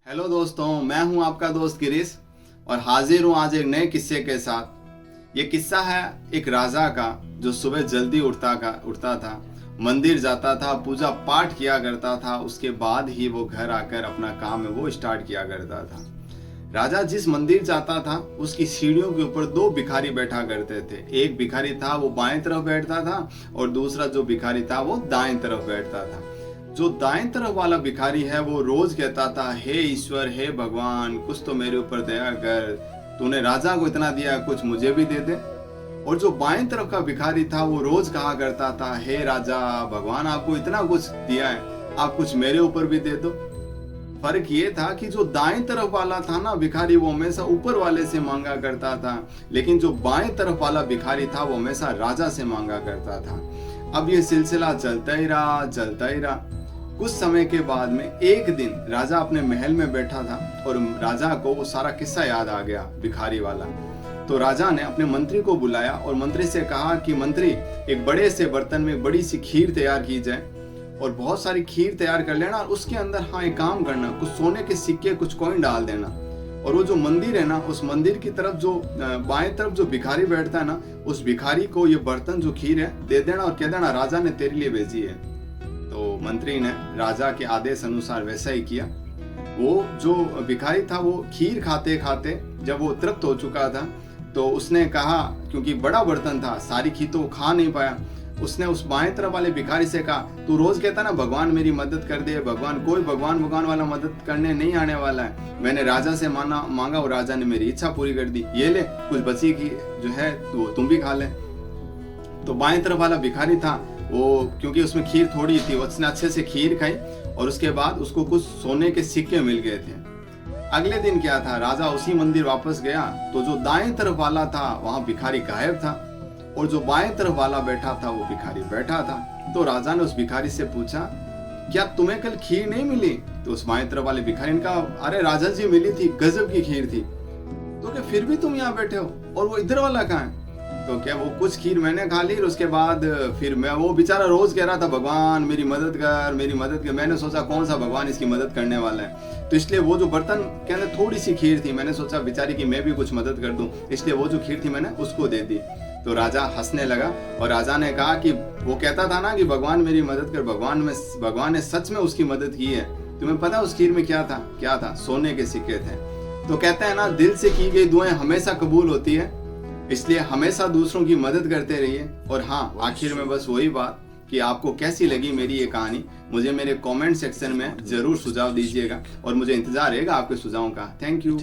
Hello दोस्तों, मैं हूं आपका दोस्त गिरीश और हाजिर हूं आज एक नए किस्से के साथ। ये किस्सा है एक राजा का जो सुबह जल्दी उठता था, मंदिर जाता था, पूजा पाठ किया करता था, उसके बाद ही वो घर आकर अपना काम है वो स्टार्ट किया करता था। राजा जिस मंदिर जाता था उसकी सीढ़ियों के ऊपर दो भिखारी बैठा करते थे। एक भिखारी था वो बाएं तरफ बैठता था और दूसरा जो भिखारी था वो दाएं तरफ बैठता था। जो दाएं तरफ वाला भिखारी है वो रोज कहता था, हे ईश्वर, हे भगवान, कुछ तो मेरे ऊपर दया कर, तूने राजा को इतना दिया, कुछ मुझे भी दे दे। और जो बाएं तरफ का भिखारी था वो रोज कहा करता था, हे राजा, भगवान आपको इतना कुछ दिया है, आप कुछ मेरे ऊपर भी दे दो। फर्क ये था कि जो दाएं तरफ वाला था ना भिखारी, वो हमेशा ऊपर वाले से मांगा करता था, लेकिन जो बाएं तरफ वाला भिखारी था वो हमेशा राजा से मांगा करता था। अब ये सिलसिला चलता ही रहा। कुछ समय के बाद में एक दिन राजा अपने महल में बैठा था और राजा को वो सारा किस्सा याद आ गया, भिखारी वाला। तो राजा ने अपने मंत्री को बुलाया और मंत्री से कहा कि मंत्री, एक बड़े से बर्तन में बड़ी सी खीर तैयार की जाए और बहुत सारी खीर तैयार कर लेना, और उसके अंदर एक काम करना, कुछ सोने के सिक्के, कुछ कॉइन डाल देना, और वो जो मंदिर है ना, उस मंदिर की तरफ जो बाएं तरफ जो भिखारी बैठता है ना, उस भिखारी को ये बर्तन जो खीर है दे देना और कह देना राजा ने तेरे लिए भेजी है। तो मंत्री ने राजा के आदेश अनुसार वैसा ही किया। वो जो भिखारी था वो खीर खाते खाते जब वो तृप्त हो चुका था तो उसने कहा, क्योंकि बड़ा बर्तन था, सारी खीर तो वो खा नहीं पाया, उसने उस बाएं तरफ वाले भिखारी से कहा, तू रोज कहता ना भगवान मेरी मदद कर दे, भगवान, कोई भगवान वाला मदद करने नहीं आने वाला है, मैंने राजा से मांगा और राजा ने मेरी इच्छा पूरी कर दी, ये ले कुछ बची खीर जो है वो तुम भी खा ले। तो बाएं तरफ वाला भिखारी था वो, क्योंकि उसमें खीर थोड़ी थी, उसने अच्छे से खीर खाई और उसके बाद उसको कुछ सोने के सिक्के मिल गए थे। अगले दिन क्या था, राजा उसी मंदिर वापस गया तो जो दाएं तरफ वाला था वहां भिखारी गायब था और जो बाएं तरफ वाला बैठा था वो भिखारी बैठा था। तो राजा ने उस भिखारी से पूछा, क्या तुम्हें कल खीर नहीं मिली? तो उस बाएं तरफ वाले भिखारी ने कहा, अरे राजा जी मिली थी, गजब की खीर थी। तो क्या फिर भी तुम यहाँ बैठे हो और वो इधर वाला कहाँ है? तो क्या वो कुछ खीर मैंने खा ली और उसके बाद फिर मैं, वो बेचारा रोज कह रहा था भगवान मेरी मदद कर। मैंने सोचा कौन सा भगवान इसकी मदद करने वाला है, तो इसलिए वो जो बर्तन के अंदर थोड़ी सी खीर थी, मैंने सोचा बेचारी की मैं भी कुछ मदद कर दूं, इसलिए वो जो खीर थी मैंने उसको दे दी। तो राजा हंसने लगा और राजा ने कहा कि वो कहता था ना कि भगवान मेरी मदद कर, भगवान ने सच में उसकी मदद की है। तुम्हें पता उस खीर में क्या था? सोने के सिक्के थे। तो कहते हैं ना, दिल से की गई दुआएं हमेशा कबूल होती है, इसलिए हमेशा दूसरों की मदद करते रहिए। और हाँ, आखिर में बस वही बात कि आपको कैसी लगी मेरी ये कहानी, मुझे मेरे कमेंट सेक्शन में जरूर सुझाव दीजिएगा और मुझे इंतजार रहेगा आपके सुझावों का। Thank you.